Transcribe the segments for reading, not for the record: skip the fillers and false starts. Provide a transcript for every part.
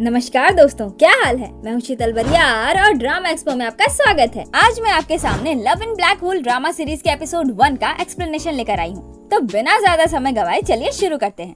नमस्कार दोस्तों, क्या हाल है। मैं हूँ शीतल बरियार और ड्रामा एक्सपो में आपका स्वागत है। आज मैं आपके सामने love in black hole drama series के एपिसोड 1 का एक्सप्लेनेशन लेकर आई हूँ। तो बिना ज्यादा समय गवाए चलिए शुरू करते हैं।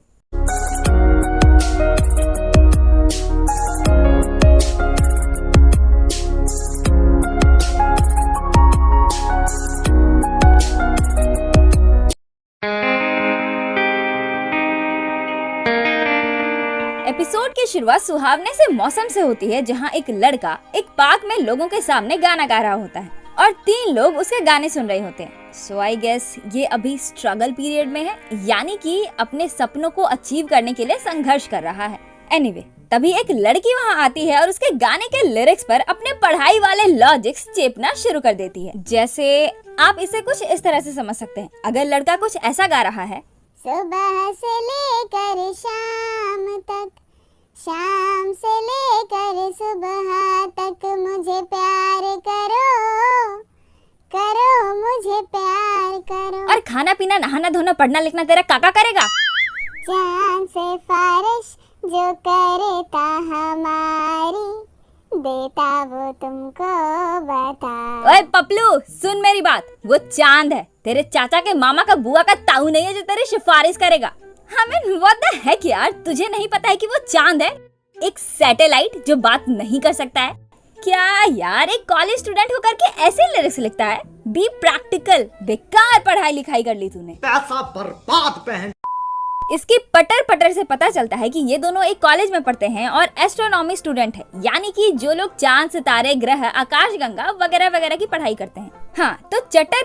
एपिसोड की शुरुआत सुहावने से मौसम से होती है, जहां एक लड़का एक पार्क में लोगों के सामने गाना गा रहा होता है और 3 लोग उसके गाने सुन रहे होते हैं। सो आई गेस ये अभी स्ट्रगल पीरियड में है, यानी कि अपने सपनों को अचीव करने के लिए संघर्ष कर रहा है। एनीवे, तभी एक लड़की वहां आती है और उसके गाने के लिरिक्स पर अपने पढ़ाई वाले लॉजिक्स चेपना शुरू कर देती है। जैसे आप इसे कुछ इस तरह से समझ सकते हैं। अगर लड़का कुछ ऐसा गा रहा है, सुबह से लेकर शाम तक, शाम से लेकर सुबह तक मुझे प्यार करो, करो मुझे प्यार करो। और खाना पीना नहाना धोना पढ़ना लिखना तेरा काका करेगा। चांद से फारिश जो करता हमारी, देता वो तुमको बता। ओए पपलू, सुन मेरी बात। वो चांद है, तेरे चाचा के मामा का बुआ का ताऊ नहीं है जो तेरी सिफारिश करेगा। हमें व्हाट द हेक यार, तुझे नहीं पता है कि वो चांद है, एक सैटेलाइट जो बात नहीं कर सकता है। क्या यार, एक कॉलेज स्टूडेंट होकर के ऐसे लिरिक्स लिखता है। Be practical. बेकार पढ़ाई लिखाई कर ली तूने, पैसा बर्बाद पहन। इसकी पटर पटर से पता चलता है कि ये दोनों एक कॉलेज में पढ़ते हैं और एस्ट्रोनॉमी स्टूडेंट है, यानी कि जो लोग चांद सितारे ग्रह आकाशगंगा वगैरह वगैरह की पढ़ाई करते हैं। हाँ, तो चटर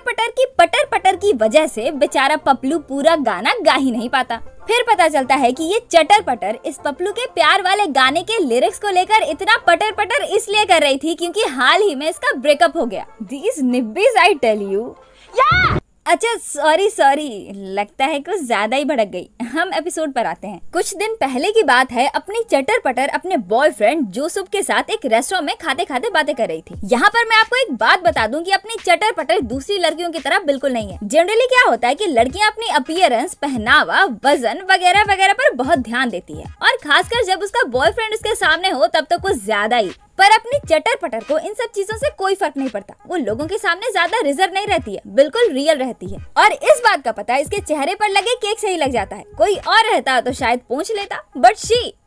पटर की वजह से बेचारा पपलू पूरा गाना गा ही नहीं पाता। फिर पता चलता है कि ये चटर पटर इस पपलू के प्यार वाले गाने के लिरिक्स को लेकर इतना पटर पटर इसलिए कर रही थी क्योंकि हाल ही में इसका ब्रेकअप हो गया। These nibbies I tell you। अच्छा सॉरी, लगता है कुछ ज्यादा ही भड़क गई। हम एपिसोड पर आते हैं। कुछ दिन पहले की बात है। अपनी चटर पटर अपने बॉयफ्रेंड जोसेफ के साथ एक रेस्टोरेंट में खाते खाते बातें कर रही थी। यहाँ पर मैं आपको एक बात बता दूं कि अपनी चटर पटर दूसरी लड़कियों की तरह बिल्कुल नहीं है। जनरली क्या होता है कि लड़कियाँ अपनी अपीयरेंस, पहनावा, वजन वगैरह वगैरह पर बहुत ध्यान देती है, और खासकर जब उसका बॉयफ्रेंड उसके सामने हो तब तो कुछ ज्यादा ही। पर अपनी चटर पटर को इन सब चीजों से कोई फर्क नहीं पड़ता। वो लोगों के सामने ज्यादा रिजर्व नहीं रहती है, बिल्कुल रियल रहती है। और इस बात का पता इसके चेहरे पर लगे केक से ही लग जाता है। कोई और रहता तो शायद पूछ लेता, बट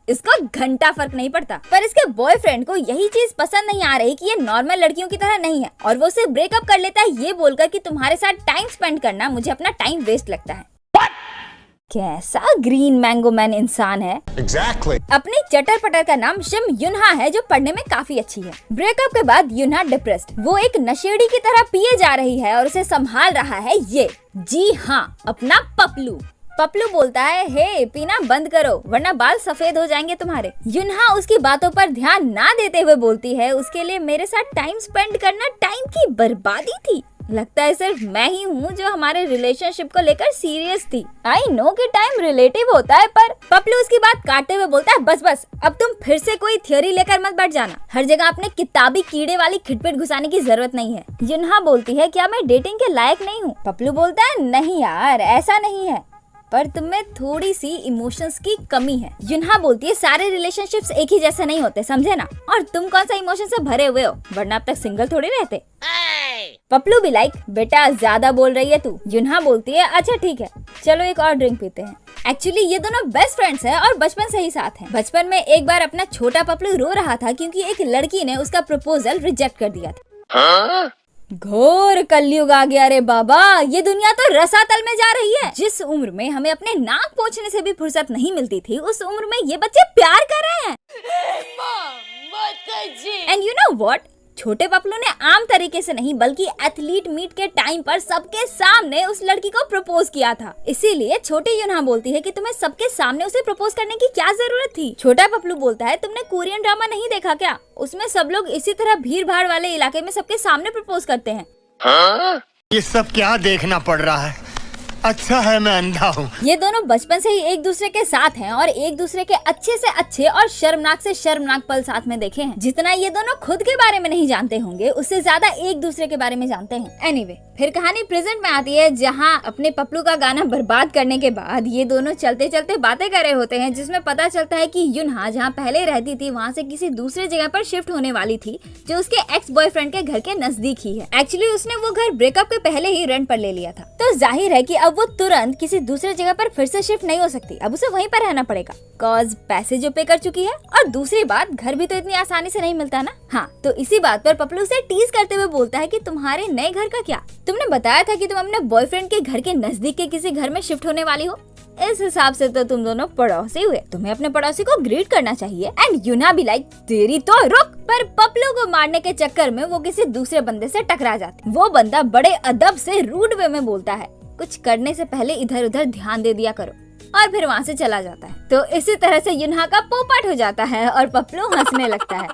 इसको घंटा फर्क नहीं पड़ता। पर इसके बॉयफ्रेंड को यही चीज पसंद नहीं आ रही कि ये नॉर्मल लड़कियों की तरह नहीं है, और वो उसे ब्रेकअप कर लेता है ये बोलकर कि तुम्हारे साथ टाइम स्पेंड करना मुझे अपना टाइम वेस्ट लगता है। कैसा ग्रीन मैंगो मैन इंसान है। Exactly। अपनी चटर पटर का नाम शिम युनहा है, जो पढ़ने में काफी अच्छी है। ब्रेकअप के बाद युनहा डिप्रेस्ड, वो एक नशेड़ी की तरह पिए जा रही है और उसे संभाल रहा है ये, जी हाँ, अपना पपलू। पपलू बोलता है, हे पीना बंद करो वरना बाल सफेद हो जाएंगे तुम्हारे। युनहा उसकी बातों पर ध्यान ना देते हुए बोलती है, उसके लिए मेरे साथ टाइम स्पेंड करना टाइम की बर्बादी थी। लगता है सिर्फ मैं ही हूँ जो हमारे रिलेशनशिप को लेकर सीरियस थी। आई नो कि टाइम रिलेटिव होता है, पर पपलू उसकी बात काटते हुए बोलता है, बस अब तुम फिर से कोई थ्योरी लेकर मत बैठ जाना। हर जगह अपने किताबी कीड़े वाली खिटपिट घुसाने की जरूरत नहीं है। युनहा बोलती है, क्या मैं डेटिंग के लायक नहीं हूँ? पपलू बोलता है, नहीं यार ऐसा नहीं है, पर तुममें थोड़ी सी इमोशंस की कमी है। युनहा बोलती है, सारे रिलेशनशिप्स एक ही जैसे नहीं होते, समझे ना? और तुम कौन सा इमोशन से भरे हुए हो, वरना अब तक सिंगल थोड़ी रहते। पपलू भी लाइक, बेटा ज्यादा बोल रही है तू। युनहा बोलती है, अच्छा ठीक है, चलो एक और ड्रिंक पीते हैं। एक्चुअली ये दोनों बेस्ट फ्रेंड्स हैं और बचपन से ही साथ हैं। बचपन में एक बार अपना छोटा पपलू रो रहा था क्योंकि एक लड़की ने उसका प्रपोजल रिजेक्ट कर दिया था। घोर कलयुग आ गया रे बाबा, ये दुनिया तो रसातल में जा रही है। जिस उम्र में हमें अपने नाक पोंछने से भी फुर्सत नहीं मिलती थी, उस उम्र में ये बच्चे प्यार कर रहे हैं। एंड यू नो व्हाट, छोटे पपलू ने आम तरीके से नहीं बल्कि एथलीट मीट के टाइम पर सबके सामने उस लड़की को प्रपोज किया था। इसीलिए छोटी युनहा बोलती है कि तुम्हें सबके सामने उसे प्रपोज करने की क्या जरूरत थी। छोटा पपलू बोलता है, तुमने कोरियन ड्रामा नहीं देखा क्या? उसमें सब लोग इसी तरह भीड़ भाड़ वाले इलाके में सबके सामने प्रपोज करते हैं। ये सब क्या देखना पड़ रहा है? अच्छा है मैं अंधा हूँ। ये दोनों बचपन से ही एक दूसरे के साथ हैं और एक दूसरे के अच्छे से अच्छे और शर्मनाक से शर्मनाक पल साथ में देखे हैं। जितना ये दोनों खुद के बारे में नहीं जानते होंगे, उससे ज्यादा एक दूसरे के बारे में जानते हैं। एनीवे, फिर कहानी प्रेजेंट में आती है, जहाँ अपने पपलू का गाना बर्बाद करने के बाद ये दोनों चलते चलते बातें कर रहे होते हैं, जिसमें पता चलता है कि युनहा जहाँ पहले रहती थी वहाँ से किसी दूसरे जगह पर शिफ्ट होने वाली थी, जो उसके एक्स बॉयफ्रेंड के घर के नजदीक ही है। एक्चुअली उसने वो घर ब्रेकअप के पहले ही रेंट पर ले लिया था, तो जाहिर है कि अब वो तुरंत किसी दूसरे जगह पर फिर से शिफ्ट नहीं हो सकती। अब उसे वहीं पर रहना पड़ेगा, कॉज पैसे जो पे कर चुकी है, और दूसरी बात घर भी तो इतनी आसानी से नहीं मिलता ना। हाँ, तो इसी बात पर पपलू से टीज करते हुए बोलता है कि तुम्हारे नए घर का क्या? तुमने बताया था कि तुम अपने बॉयफ्रेंड के घर के नजदीक के किसी घर में शिफ्ट होने वाली हो। इस हिसाब से तो तुम दोनों पड़ोसी हुए, तुम्हें अपने पड़ोसी को ग्रीट करना चाहिए। एंड युना भी लाइक तेरी तो रुक। पर पपलू को मारने के चक्कर में वो किसी दूसरे बंदे से टकरा जाती। वो बंदा बड़े अदब से रूड वे में बोलता है, कुछ करने से पहले इधर उधर ध्यान दे दिया करो, और फिर वहाँ से चला जाता है। तो इसी तरह से युनहा का पोपट हो जाता है और पपलू हंसने लगता है।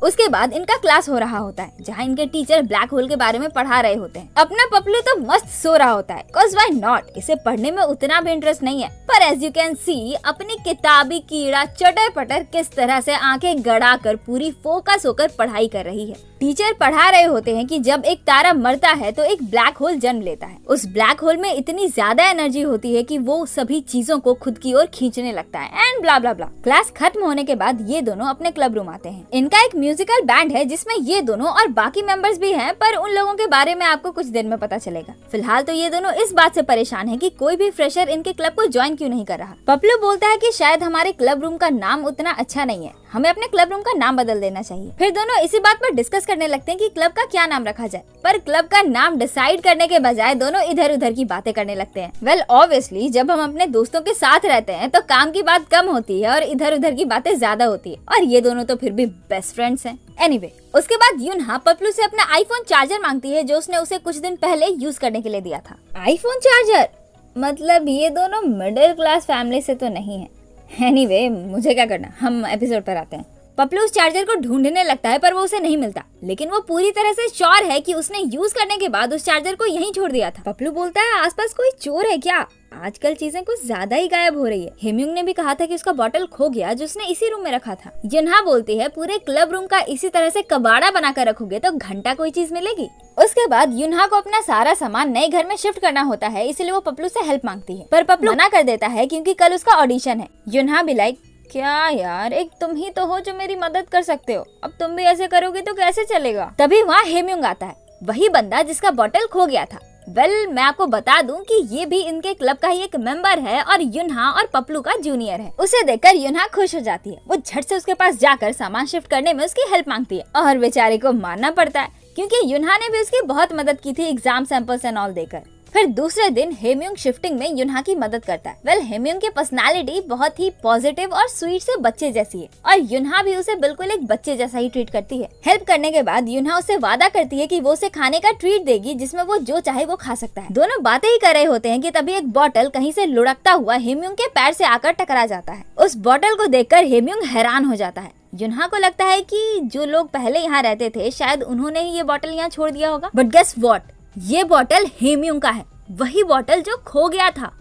उसके बाद इनका क्लास हो रहा होता है, जहाँ इनके टीचर ब्लैक होल के बारे में पढ़ा रहे होते हैं। अपना पपलू तो मस्त सो रहा होता है, cause why not? इसे पढ़ने में उतना भी इंटरेस्ट नहीं है, पर एज यू कैन सी अपनी किताबी कीड़ा चटर पटर किस तरह से आंखें गड़ा कर पूरी फोकस होकर पढ़ाई कर रही है। टीचर पढ़ा रहे होते हैं कि जब एक तारा मरता है तो एक ब्लैक होल जन्म लेता है। उस ब्लैक होल में इतनी ज्यादा एनर्जी होती है कि वो सभी चीजों को खुद की ओर खींचने लगता है and blah blah blah. Class खत्म होने के बाद ये दोनों अपने क्लब रूम आते हैं। इनका एक म्यूजिकल बैंड है जिसमें ये दोनों और बाकी मेंबर्स भी हैं, पर उन लोगों के बारे में आपको कुछ देर में पता चलेगा। फिलहाल तो ये दोनों इस बात से परेशान है कि कोई भी फ्रेशर इनके क्लब को ज्वाइन क्यों नहीं कर रहा। पपलू बोलता है कि शायद हमारे क्लब रूम का नाम उतना अच्छा नहीं है, हमें अपने क्लब रूम का नाम बदल देना चाहिए। फिर दोनों इसी बात पर डिस्कस करने लगते हैं कि क्लब का क्या नाम रखा जाए, पर क्लब का नाम डिसाइड करने के बजाय दोनों इधर उधर की बातें करने लगते हैं। वेल ऑब्वियसली जब हम अपने दोस्तों के साथ रहते हैं तो काम की बात कम होती है और इधर उधर की बातें ज्यादा होती है, और ये दोनों तो फिर भी बेस्ट फ्रेंड्स हैं। एनीवे, उसके बाद युनहा पपलू से अपना आईफोन चार्जर मांगती है, जो उसने उसे कुछ दिन पहले यूज करने के लिए दिया था। आईफोन चार्जर मतलब ये दोनों मिडिल क्लास फैमिली से तो नहीं है। एनीवे, मुझे क्या करना, हम एपिसोड पर आते हैं। पपलू उस चार्जर को ढूंढने लगता है, पर वो उसे नहीं मिलता, लेकिन वो पूरी तरह से श्योर है कि उसने यूज करने के बाद उस चार्जर को यहीं छोड़ दिया था। पपलू बोलता है, आसपास कोई चोर है क्या? आजकल चीजें कुछ ज्यादा ही गायब हो रही है। हेम्युंग ने भी कहा था कि उसका बॉटल खो गया, जो उसने इसी रूम में रखा था। युनहा बोलती है, पूरे क्लब रूम का इसी तरह से कबाड़ा बनाकर रखोगे तो घंटा कोई चीज मिलेगी। उसके बाद युनहा को अपना सारा सामान नए घर में शिफ्ट करना होता है, इसलिए वो पपलू से हेल्प मांगती है, पर पपलू मना कर देता है क्योंकि कल उसका ऑडिशन है। युनहा भी लाइक, क्या यार, एक तुम ही तो हो जो मेरी मदद कर सकते हो, अब तुम भी ऐसे करोगे तो कैसे चलेगा। तभी वहाँ हेम्युंग आता है, वही बंदा जिसका बॉटल खो गया था। मैं आपको बता दूं कि ये भी इनके क्लब का ही एक मेंबर है और युनहा और पपलू का जूनियर है। उसे देखकर युनहा खुश हो जाती है। वो झट से उसके पास जाकर सामान शिफ्ट करने में उसकी हेल्प मांगती है, और बेचारे को मानना पड़ता है क्योंकि युनहा ने भी उसकी बहुत मदद की थी एग्जाम सैंपल्स एंड ऑल देकर। फिर दूसरे दिन हेम्युंग शिफ्टिंग में युनहा की मदद करता है। हेम्युंग की पर्सनालिटी बहुत ही पॉजिटिव और स्वीट से बच्चे जैसी है, और युनहा भी उसे बिल्कुल एक बच्चे जैसा ही ट्रीट करती है। हेल्प करने के बाद युनहा उसे वादा करती है कि वो उसे खाने का ट्रीट देगी जिसमें वो जो चाहे वो खा सकता है। दोनों बातें ही कर रहे होते हैं कि तभी एक बॉटल कहीं से लुढ़कता हुआ हेम्युंग के पैर से आकर टकरा जाता है। उस बॉटल को देखकर हेम्युंग हैरान हो जाता है। युनहा को लगता है कि जो लोग पहले यहाँ रहते थे शायद उन्होंने ही ये बॉटल यहाँ छोड़ दिया होगा, बट गेस व्हाट, ये बॉटल हेम्युंग का है, वही बॉटल जो खो गया था।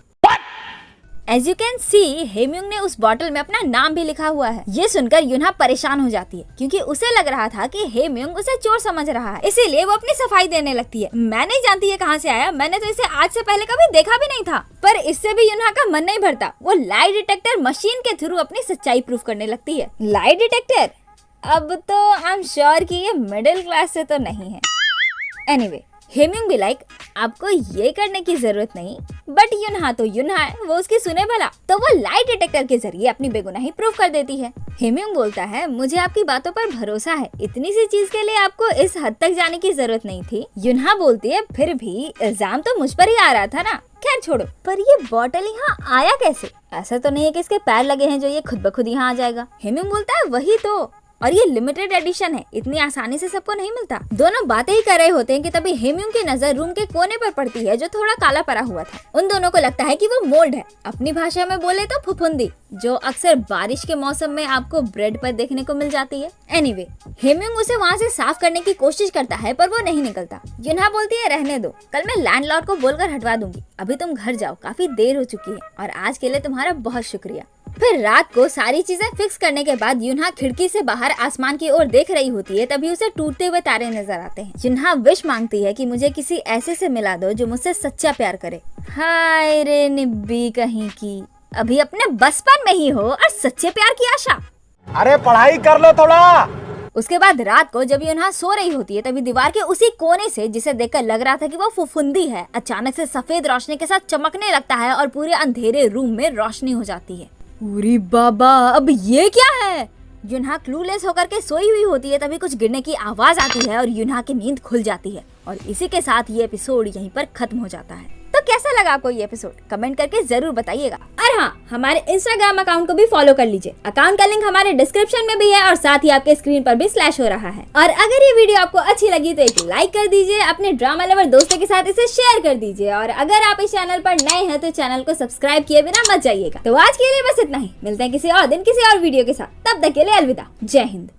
एज यू कैन सी हेम्युंग ने उस बॉटल में अपना नाम भी लिखा हुआ है। ये सुनकर युनहा परेशान हो जाती है क्योंकि उसे लग रहा था कि हेम्युंग उसे चोर समझ रहा है, इसीलिए वो अपनी सफाई देने लगती है। मैं नहीं जानती है कहाँ से आया, मैंने तो इसे आज से पहले कभी देखा भी नहीं था। पर इससे भी युनहा का मन नहीं भरता। वो लाई डिटेक्टर मशीन के थ्रू अपनी सच्चाई प्रूफ करने लगती है। लाई डिटेक्टर, अब तो आई एम श्योर कि ये मिडिल क्लास से तो नहीं है। एनीवे, हेम्युंग भी लाइक, आपको ये करने की जरूरत नहीं, बट युनहा तो युनहा है, वो उसकी सुने भला। तो वो लाई डिटेक्टर के जरिए अपनी बेगुनाही प्रूव कर देती है। हेम्युंग बोलता है, मुझे आपकी बातों पर भरोसा है, इतनी सी चीज के लिए आपको इस हद तक जाने की जरूरत नहीं थी। युनहा बोलती है, फिर भी इल्जाम तो मुझ पर ही आ रहा था ना, खैर छोड़ो। पर ये बॉटल यहाँ आया कैसे? ऐसा तो नहीं है कि इसके पैर लगे हैं जो ये खुद ब खुद यहाँ आ जाएगा। हेम्युंग बोलता है, वही तो, और ये लिमिटेड एडिशन है, इतनी आसानी से सबको नहीं मिलता। दोनों बातें ही कर रहे होते हैं कि तभी हेमयूंग की नजर रूम के कोने पर पड़ती है जो थोड़ा काला पड़ा हुआ था। उन दोनों को लगता है कि वो मोल्ड है, अपनी भाषा में बोले तो फुफुंदी, जो अक्सर बारिश के मौसम में आपको ब्रेड पर देखने को मिल जाती है। एनीवे, हेमयूंग उसे वहाँ से साफ करने की कोशिश करता है पर वो नहीं निकलता। युनहा बोलती है रहने दो, कल मैं लैंडलॉर्ड को बोलकर हटवा दूंगी, अभी तुम घर जाओ, काफी देर हो चुकी है और आज के लिए तुम्हारा बहुत शुक्रिया। फिर रात को सारी चीजें फिक्स करने के बाद युनहा खिड़की से बाहर आसमान की ओर देख रही होती है, तभी उसे टूटते हुए तारे नजर आते हैं। युनहा विश मांगती है कि मुझे किसी ऐसे से मिला दो जो मुझसे सच्चा प्यार करे। हाय रे निब्बी कहीं की, अभी अपने बचपन में ही हो और सच्चे प्यार की आशा। अरे पढ़ाई कर लो थोड़ा। उसके बाद रात को जब युनहा सो रही होती है, तभी दीवार के उसी कोने से जिसे देखकर लग रहा था कि वो फुफुंदी है, अचानक से सफेद रोशनी के साथ चमकने लगता है और पूरे अंधेरे रूम में रोशनी हो जाती है। अरे बाबा, अब ये क्या है? युनहा क्लूलेस होकर के सोई हुई होती है, तभी कुछ गिरने की आवाज आती है और युनहा की नींद खुल जाती है और इसी के साथ ये एपिसोड यहीं पर खत्म हो जाता है। तो कैसा लगा आपको ये एपिसोड? कमेंट करके जरूर बताइएगा। और हाँ, हमारे इंस्टाग्राम अकाउंट को भी फॉलो कर लीजिए, अकाउंट का लिंक हमारे डिस्क्रिप्शन में भी है और साथ ही आपके स्क्रीन पर भी फ्लैश हो रहा है। और अगर ये वीडियो आपको अच्छी लगी तो एक लाइक कर दीजिए, अपने ड्रामा लवर दोस्तों के साथ इसे शेयर कर दीजिए और अगर आप इस चैनल पर नए हैं तो चैनल को सब्सक्राइब किए बिना मत जाइएगा। तो आज के लिए बस इतना ही, मिलते हैं किसी और दिन किसी और वीडियो के साथ, तब तक के लिए अलविदा, जय हिंद।